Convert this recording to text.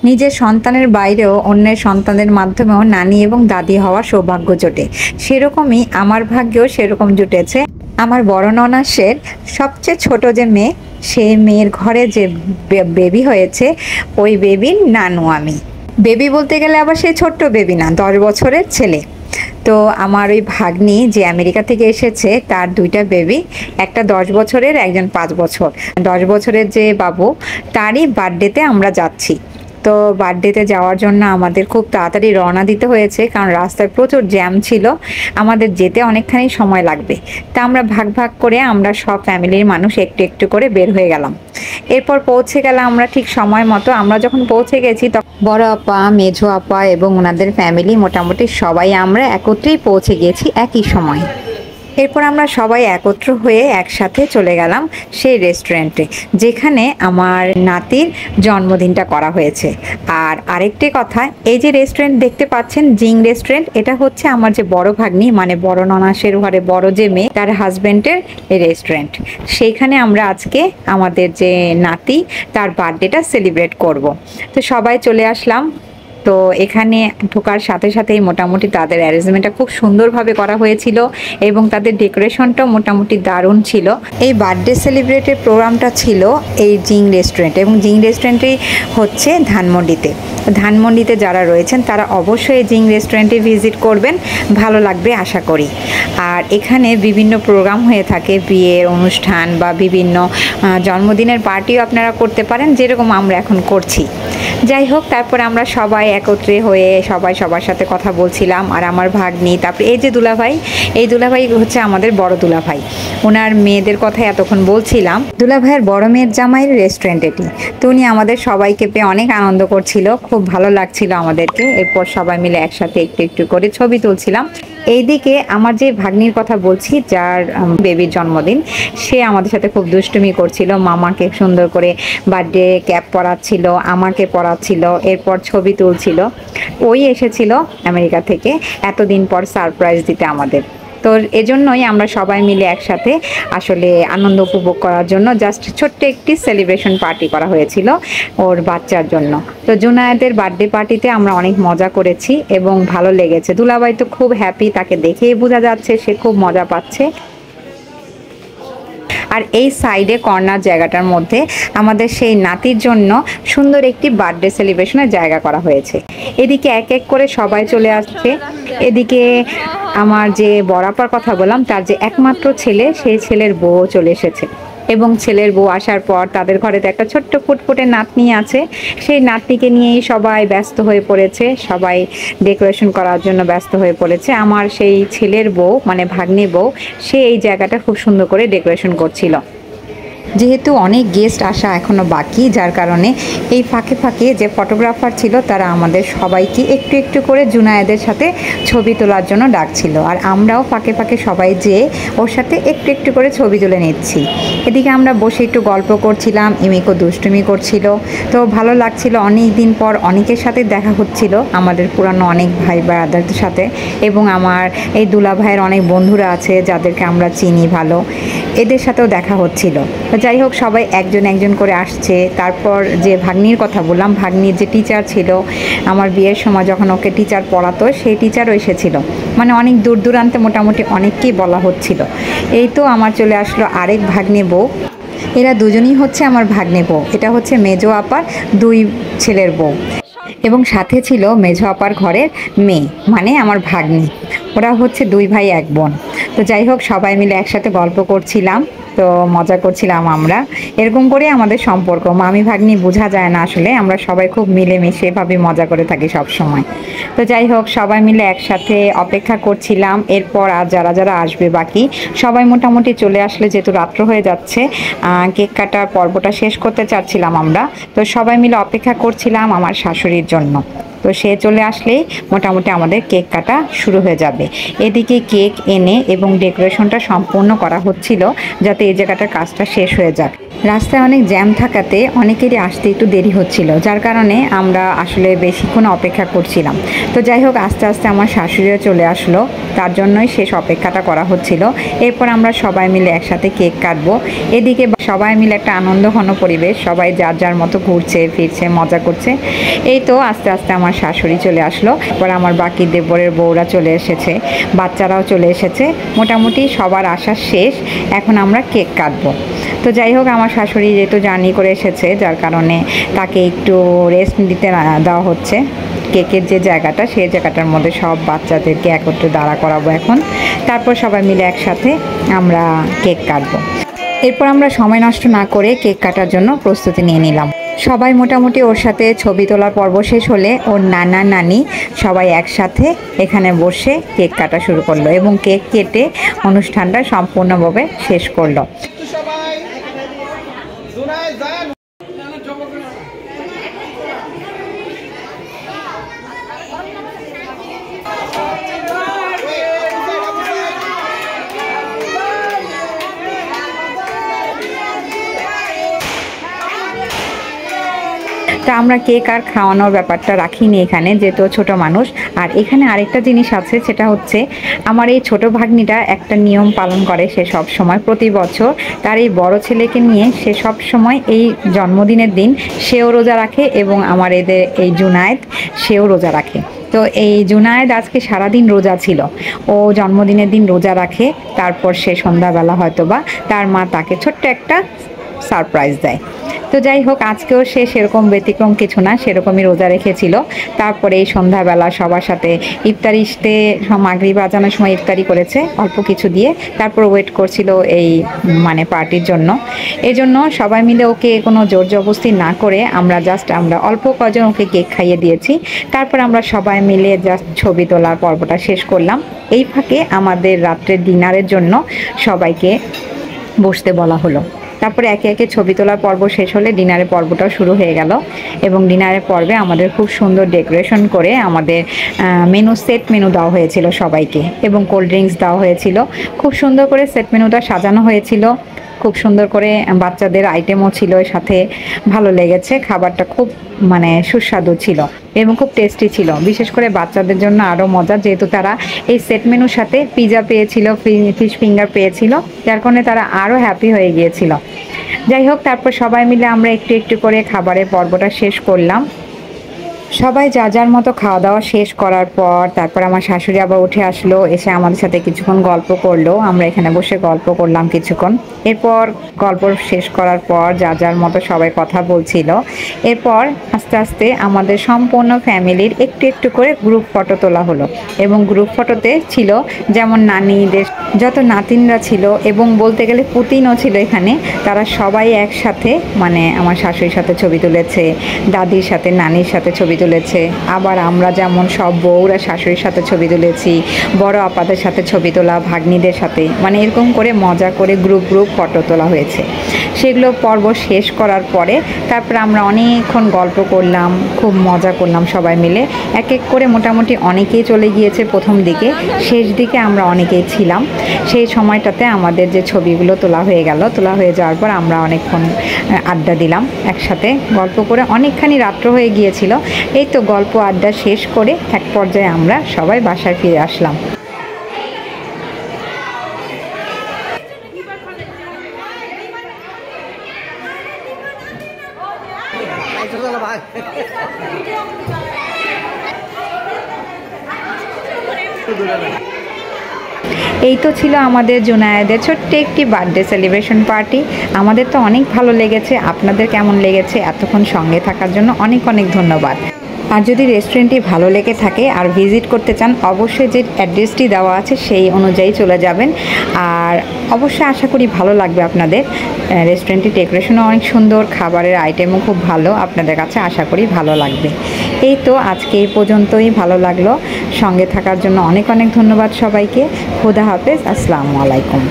নিজের সন্তানের বাইরেও অন্যের সন্তানদের মাধ্যমেও নানি এবং দাদি হওয়ার সৌভাগ্য জোটে। সেরকমই আমার ভাগ্যেও সেরকম জুটেছে। আমার বড় ননাসের সবচেয়ে ছোট যে মেয়ে, সেই মেয়ের ঘরে যে বেবি হয়েছে, ওই বেবির নানু আমি। বেবি বলতে গেলে আবার সেই ছোট্ট বেবি না, 10 বছরের ছেলে। তো আমার ওই ভাগ্নি যে আমেরিকা থেকে এসেছে, তার দুইটা বেবি, একটা 10 বছরের, একজন 5 বছর। 10 বছরের যে বাবু, তারই বার্থডেতে আমরা যাচ্ছি। তো বার্থডেতে যাওয়ার জন্য আমাদের খুব তাড়াতাড়ি রওনা দিতে হয়েছে, কারণ রাস্তায় প্রচুর জ্যাম ছিল, আমাদের যেতে অনেকখানি সময় লাগবে। তা আমরা ভাগ ভাগ করে আমরা সব ফ্যামিলির মানুষ একটু একটু করে বের হয়ে গেলাম। এরপর পৌঁছে গেলাম আমরা ঠিক সময় মতো। আমরা যখন পৌঁছে গেছি তখন বড় আপা, মেঝো আপা এবং ওনাদের ফ্যামিলি মোটামুটি সবাই আমরা একত্রেই পৌঁছে গিয়েছি একই সময়। এরপর আমরা সবাই একত্র হয়ে একসাথে চলে গেলাম সেই রেস্টুরেন্টে, যেখানে আমার নাতির জন্মদিনটা করা হয়েছে। আর আরেকটি কথা, এই যে রেস্টুরেন্ট দেখতে পাচ্ছেন, জিং রেস্টুরেন্ট, এটা হচ্ছে আমার যে বড় ভাগ্নি, মানে বড় ননাসের ঘরে বড় যে মেয়ে, তার হাজবেন্ডের এই রেস্টুরেন্ট। সেইখানে আমরা আজকে আমাদের যে নাতি, তার বার্থডেটা সেলিব্রেট করব। তো সবাই চলে আসলাম। তো এখানে ঢোকার সাথে সাথেই মোটামুটি তাদের অ্যারেঞ্জমেন্টটা খুব সুন্দরভাবে করা হয়েছিল এবং তাদের ডেকোরেশনটাও মোটামুটি দারুণ ছিল। এই বার্থডে সেলিব্রেটের প্রোগ্রামটা ছিল এই জিং রেস্টুরেন্ট, এবং জিং রেস্টুরেন্টই হচ্ছে ধানমন্ডিতে। ধানমন্ডিতে যারা রয়েছেন তারা অবশ্যই এই জিং রেস্টুরেন্টে ভিজিট করবেন, ভালো লাগবে আশা করি। আর এখানে বিভিন্ন প্রোগ্রাম হয়ে থাকে, বিয়ের অনুষ্ঠান বা বিভিন্ন জন্মদিনের পার্টিও আপনারা করতে পারেন, যেরকম আমরা এখন করছি। যাই হোক, তারপরে আমরা সবাই একত্রে হয়ে সবাই সবার সাথে কথা বলছিলাম। আর আমার ভাগ্নি, তারপরে এই যে দুলাভাই, এই দুলাভাই হচ্ছে আমাদের বড় দুলাভাই, ওনার মেয়েদের কথা এতক্ষণ বলছিলাম। দুলাভাইয়ের বড় মেয়ের জামাইয়ের রেস্টুরেন্ট এটি। তো উনি আমাদের সবাইকে পেয়ে অনেক আনন্দ করছিল, খুব ভালো লাগছিল আমাদেরকে। এরপর সবাই মিলে একসাথে একটু একটু করে ছবি তুলছিলাম। এইদিকে আমার যে ভাগ্নির কথা বলছি, যার বেবির জন্মদিন, সে আমাদের সাথে খুব দুষ্টুমি করছিল, মামাকে সুন্দর করে বার্থডে ক্যাপ পরাচ্ছিল, আমাকে পরাচ্ছিল, এরপর ছবি তুলছিল। ওই এসেছিল আমেরিকা থেকে এতদিন পর সারপ্রাইজ দিতে আমাদের। তো এজন্যই আমরা সবাই মিলে একসাথে আসলে আনন্দ উপভোগ করার জন্য জাস্ট ছোট্ট একটি সেলিব্রেশন পার্টি করা হয়েছিল ওর বাচ্চার জন্য। তো জুনায়েদের বার্থডে পার্টিতে আমরা অনেক মজা করেছি এবং ভালো লেগেছে। দুলাভাই তো খুব হ্যাপি, তাকে দেখেই বোঝা যাচ্ছে সে খুব মজা পাচ্ছে। আর এই সাইডে কর্নার জায়গাটার মধ্যে আমাদের সেই নাতির জন্য সুন্দর একটি বার্থডে সেলিব্রেশনের জায়গা করা হয়েছে। এদিকে এক এক করে সবাই চলে আসছে। এদিকে আমার যে বড়াপার কথা বললাম, তার যে একমাত্র ছেলে, সেই ছেলের বউ চলে এসেছে। এবং ছেলের বউ আসার পর তাদের ঘরে তো একটা ছোট্ট ফুটফুটে নাতনি আছে, সেই নাতনিকে নিয়েই সবাই ব্যস্ত হয়ে পড়েছে, সবাই ডেকোরেশন করার জন্য ব্যস্ত হয়ে পড়েছে। আমার সেই ছেলের বউ, মানে ভাগ্নি বউ, সে এই জায়গাটা খুব সুন্দর করে ডেকোরেশন করছিল। যেহেতু অনেক গেস্ট আসা এখনও বাকি, যার কারণে এই ফাঁকে ফাঁকে যে ফটোগ্রাফার ছিল তারা আমাদের সবাইকে একটু একটু করে জুনায়েদের সাথে ছবি তোলার জন্য ডাকছিল। আর আমরাও ফাঁকে ফাঁকে সবাই যেয়ে ওর সাথে একটু একটু করে ছবি তুলে নিচ্ছি। এদিকে আমরা বসে একটু গল্প করছিলাম, ইমিকো দুষ্টুমি করছিল। তো ভালো লাগছিল, অনেক দিন পর অনেকের সাথে দেখা হচ্ছিল, আমাদের পুরানো অনেক ভাই ব্রাদারদের সাথে, এবং আমার এই দুলা ভাইয়ের অনেক বন্ধুরা আছে যাদেরকে আমরা চিনি ভালো, এদের সাথেও দেখা হচ্ছিল। যাই হোক, সবাই একজন একজন করে আসছে। তারপর যে ভাগ্নির কথা বললাম, ভাগ্নির যে টিচার ছিল আমার বিয়ের সময়, যখন ওকে টিচার পড়াতো, সেই টিচারও এসেছিল। মানে অনেক দূর দূরান্তে মোটামুটি অনেককেই বলা হচ্ছিল। এই তো আমার চলে আসলো আরেক ভাগ্নে বউ। এরা দুজনই হচ্ছে আমার ভাগ্নে বউ। এটা হচ্ছে মেজো আপার দুই ছেলের বউ, এবং সাথে ছিল মেঝো আপার ঘরের মেয়ে, মানে আমার ভাগ্নি। ওরা হচ্ছে দুই ভাই এক বোন। তো যাই হোক, সবাই মিলে একসাথে গল্প করছিলাম, তো মজা করছিলাম আমরা। এরকম করে আমাদের সম্পর্ক, মামি ভাগ্নি বোঝা যায় না আসলে, আমরা সবাই খুব মিলেমিশে এভাবে মজা করে থাকি সব সময়। তো যাই হোক, সবাই মিলে একসাথে অপেক্ষা করছিলাম। এরপর আর যারা যারা আসবে বাকি সবাই মোটামুটি চলে আসলে, যেহেতু রাত্র হয়ে যাচ্ছে, কেক কাটার পর্বটা শেষ করতে চাচ্ছিলাম আমরা। তো সবাই মিলে অপেক্ষা করছিলাম আমার শাশুড়ির জন্য। তো সে চলে আসলেই মোটামুটি আমাদের কেক কাটা শুরু হয়ে যাবে। এদিকে কেক এনে এবং ডেকোরেশনটা সম্পূর্ণ করা হচ্ছিল, যাতে এই জায়গাটার কাজটা শেষ হয়ে যাক। রাস্তায় অনেক জ্যাম থাকাতে অনেকেরই আসতে একটু দেরি হচ্ছিল, যার কারণে আমরা আসলে বেশিক্ষণ অপেক্ষা করছিলাম। তো যাই হোক, আস্তে আস্তে আমার শাশুড়িও চলে আসলো। তার জন্যই শেষ অপেক্ষাটা করা হচ্ছিল। এরপর আমরা সবাই মিলে একসাথে কেক কাটবো। এদিকে সবাই মিলে একটা আনন্দঘন পরিবেশ, সবাই যার যার মতো ঘুরছে ফিরছে মজা করছে। এই তো আস্তে আস্তে আমার শাশুড়ি চলে আসলো, এরপর আমার বাকি দেবরের বউরা চলে এসেছে, বাচ্চারাও চলে এসেছে, মোটামুটি সবার আসা শেষ। এখন আমরা কেক কাটবো। তো যাই হোক, আমার শাশুড়ি যেহেতু জার্নি করে এসেছে যার কারণে তাকে একটু রেস্ট দিতে দেওয়া হচ্ছে। কেকের যে জায়গাটা সেই জায়গাটার মধ্যে সব বাচ্চাদেরকে একত্রে দাঁড়া করাবো এখন, তারপর সবাই মিলে একসাথে আমরা কেক কাটবো। এরপর আমরা সময় নষ্ট না করে কেক কাটার জন্য প্রস্তুতি নিয়ে নিলাম। সবাই মোটামুটি ওর সাথে ছবি তোলার পর্ব শেষ হলে ওর নানা নানি সবাই একসাথে এখানে বসে কেক কাটা শুরু করলো এবং কেক কেটে অনুষ্ঠানটা সম্পূর্ণভাবে শেষ করলো। তা আমরা কেক আর খাওয়ানোর ব্যাপারটা রাখিনি এখানে, যেহেতু ছোট মানুষ। আর এখানে আরেকটা জিনিস আছে, সেটা হচ্ছে আমার এই ছোট ভাগ্নিটা একটা নিয়ম পালন করে। সে সব সময় প্রতি বছর তার এই বড় ছেলেকে নিয়ে সে সব সময় এই জন্মদিনের দিন সেও রোজা রাখে এবং আমার এদের এই জুনায়েদ সেও রোজা রাখে। তো এই জুনায়েদ আজকে সারাদিন রোজা ছিল, ও জন্মদিনের দিন রোজা রাখে, তারপর সে সন্ধ্যাবেলা হয়তোবা তার মা তাকে ছোট্ট একটা সারপ্রাইজ দেয়। তো যাই হোক, আজকেও সে সেরকম ব্যতিক্রম কিছু না, সেরকমই রোজা রেখেছিল। তারপরে এই সন্ধ্যাবেলা সবার সাথে ইফতারিতে মাগরিব আজানের সময় ইফতারি করেছে অল্প কিছু দিয়ে, তারপর ওয়েট করছিল এই মানে পার্টির জন্য। এই জন্য সবাই মিলে ওকে কোনো জোর জবরদস্তি না করে আমরা অল্প কজন ওকে কেক খাইয়ে দিয়েছি। তারপর আমরা সবাই মিলে জাস্ট ছবি তোলার পর্বটা শেষ করলাম। এই ফাঁকে আমাদের রাত্রের ডিনারের জন্য সবাইকে বসতে বলা হলো। তারপরে একে একে ছবি তোলার পর্ব শেষ হলে ডিনারের পর্বটাও শুরু হয়ে গেল এবং ডিনারের পর্বে আমাদের খুব সুন্দর ডেকোরেশন করে আমাদের সেট মেনু দেওয়া হয়েছিল সবাইকে এবং কোল্ড ড্রিঙ্কস দেওয়া হয়েছিল। খুব সুন্দর করে সেট মেনুটা সাজানো হয়েছিল, খুব সুন্দর করে বাচ্চাদের আইটেমও ছিল এর সাথে। ভালো লেগেছে, খাবারটা খুব সুস্বাদু ছিল এবং খুব টেস্টি ছিল। বিশেষ করে বাচ্চাদের জন্য আরও মজা, যেহেতু তারা এই সেট মেনুর সাথে পিৎজা পেয়েছিল, ফিশ ফিঙ্গার পেয়েছিল, যার কারণে তারা আরও হ্যাপি হয়ে গিয়েছিল। যাই হোক, তারপর সবাই মিলে আমরা একটু একটু করে খাবারের পর্বটা শেষ করলাম। সবাই যার যার মতো খাওয়া দাওয়া শেষ করার পর তারপর আমার শাশুড়ি আবার উঠে আসলো, এসে আমাদের সাথে কিছুক্ষণ গল্প করলো। আমরা এখানে বসে গল্প করলাম কিছুক্ষণ। এরপর গল্প শেষ করার পর যার যার মতো সবাই কথা বলছিল। এরপর আস্তে আস্তে আমাদের সম্পূর্ণ ফ্যামিলির একটু একটু করে গ্রুপ ফটো তোলা হলো এবং গ্রুপ ফটোতে ছিল যেমন নানিদের যত নাতিনরা ছিল এবং বলতে গেলে পুতিনও ছিল এখানে। তারা সবাই একসাথে আমার শাশুড়ির সাথে ছবি তুলেছে, দাদির সাথে নানির সাথে ছবি তুলেছে। আবার আমরা যেমন সব বউরা শাশুড়ির সাথে ছবি তুলেছি, বড় আপাদের সাথে ছবি তোলা, ভাগ্নিদের সাথে এরকম করে মজা করে গ্রুপ গ্রুপ ফটো তোলা হয়েছে। সেগুলো পর্ব শেষ করার পরে তারপরে আমরা অনেকক্ষণ গল্প করলাম, খুব মজা করলাম সবাই মিলে। এক এক করে মোটামুটি অনেকেই চলে গিয়েছে প্রথম দিকে, শেষ দিকে আমরা অনেকেই ছিলাম। সেই সময়টাতে আমাদের যে ছবিগুলো তোলা হয়ে গেল, তোলা হয়ে যাওয়ার পর আমরা অনেকক্ষণ আড্ডা দিলাম একসাথে, গল্প করে অনেকখানি রাত্র হয়ে গিয়েছিল। এই তো গল্প আড্ডা শেষ করে এক পর্যায়ে আমরা সবাই বাসায় ফিরে আসলাম। এই তো ছিল আমাদের জুনায়েদের ছোট্ট একটি বার্থডে সেলিব্রেশন পার্টি। আমাদের তো অনেক ভালো লেগেছে। আপনাদের কেমন লেগেছে? এতক্ষণ সঙ্গে থাকার জন্য অনেক অনেক ধন্যবাদ। আর যদি রেস্টুরেন্টটি ভালো লেগে থাকে আর ভিজিট করতে চান, অবশ্যই যে অ্যাড্রেসটি দেওয়া আছে সেই অনুযায়ী চলে যাবেন। আর অবশ্যই আশা করি ভালো লাগবে আপনাদের। রেস্টুরেন্টটির ডেকোরেশনও অনেক সুন্দর, খাবারের আইটেমও খুব ভালো, আপনাদের কাছে আশা করি ভালো লাগবে। এই তো আজকে এই পর্যন্তই, ভালো লাগলো। সঙ্গে থাকার জন্য অনেক অনেক ধন্যবাদ সবাইকে। খোদা হাফেজ, আসসালামু আলাইকুম।